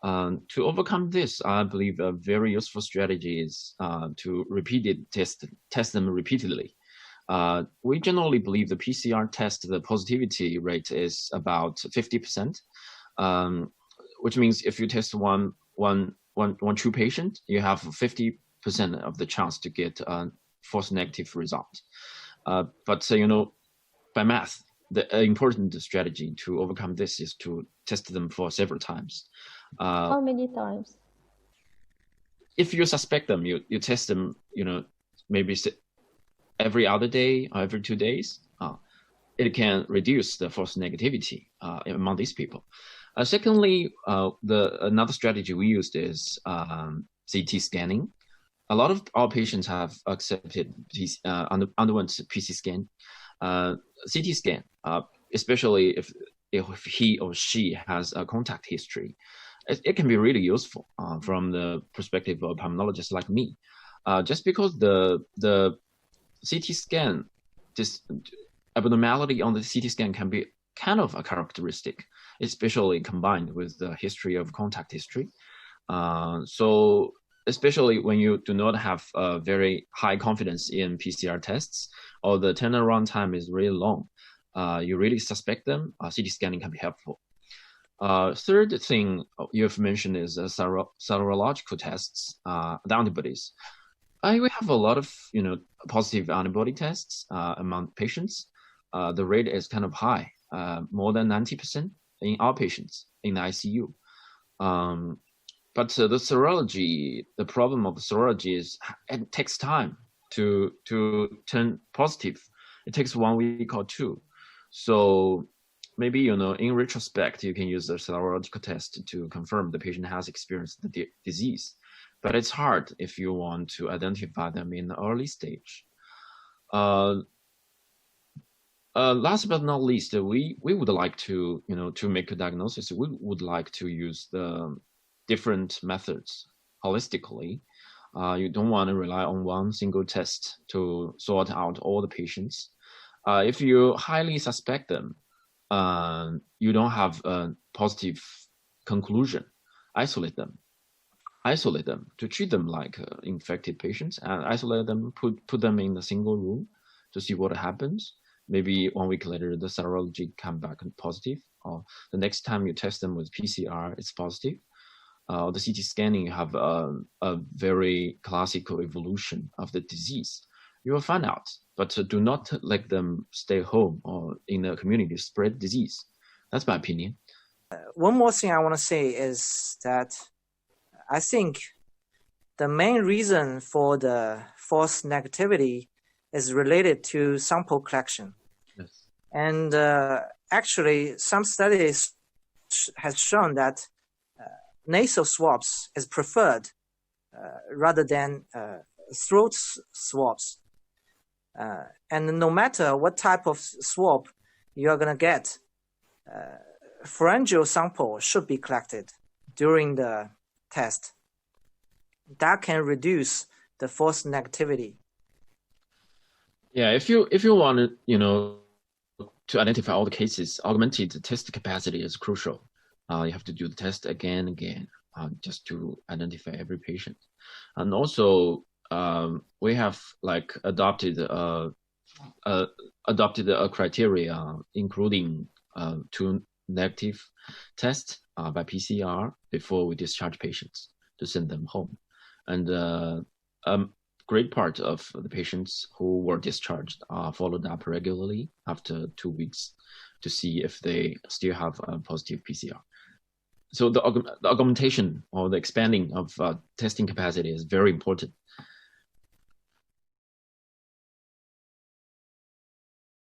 To overcome this, I believe a very useful strategy is to test them repeatedly. We generally believe the PCR test, the positivity rate is about 50%, which means if you test one true patient, you have 50% of the chance to get a false negative result. But by math, the important strategy to overcome this is to test them for several times. How many times? If you suspect them, you test them, maybe every other day or every 2 days. It can reduce the false negativity among these people. Secondly, another strategy we used is CT scanning. A lot of our patients have underwent PC scan. CT scan, especially if he or she has a contact history, it can be really useful from the perspective of pulmonologists like me. Just because the CT scan, this abnormality on the CT scan can be kind of a characteristic, especially combined with the history of contact history. So especially when you do not have a very high confidence in PCR tests, or the turnaround time is really long, you really suspect them, CT scanning can be helpful. Third thing you've mentioned is serological tests, the antibodies. We have a lot of positive antibody tests among patients. The rate is kind of high, more than 90% in our patients in the ICU. But the serology, the problem of the serology is it takes time to turn positive. It takes 1 week or 2. So maybe, in retrospect, you can use the serological test to confirm the patient has experienced the disease. But it's hard if you want to identify them in the early stage. Last but not least, we would like to, to make a diagnosis, we would like to use the different methods holistically. You don't want to rely on one single test to sort out all the patients. If you highly suspect them, you don't have a positive conclusion, isolate them to treat them like infected patients, and isolate them, put them in a single room to see what happens. Maybe 1 week later, the serology come back positive, or the next time you test them with PCR, it's positive. The CT scanning have a very classical evolution of the disease. You will find out, but do not let them stay home or in the community spread disease. That's my opinion. One more thing I want to say is that I think the main reason for the false negativity is related to sample collection. Yes. And actually, some studies has shown that nasal swabs is preferred rather than throat swabs. And no matter what type of swab you're going to get, pharyngeal sample should be collected during the test. That can reduce the false negativity. Yeah, if you want to identify all the cases, augmented test capacity is crucial. You have to do the test again and again, just to identify every patient. And also, we have adopted a criteria including 2 negative tests by PCR before we discharge patients to send them home. And a great part of the patients who were discharged are followed up regularly after 2 weeks to see if they still have a positive PCR. So the augmentation or the expanding of testing capacity is very important.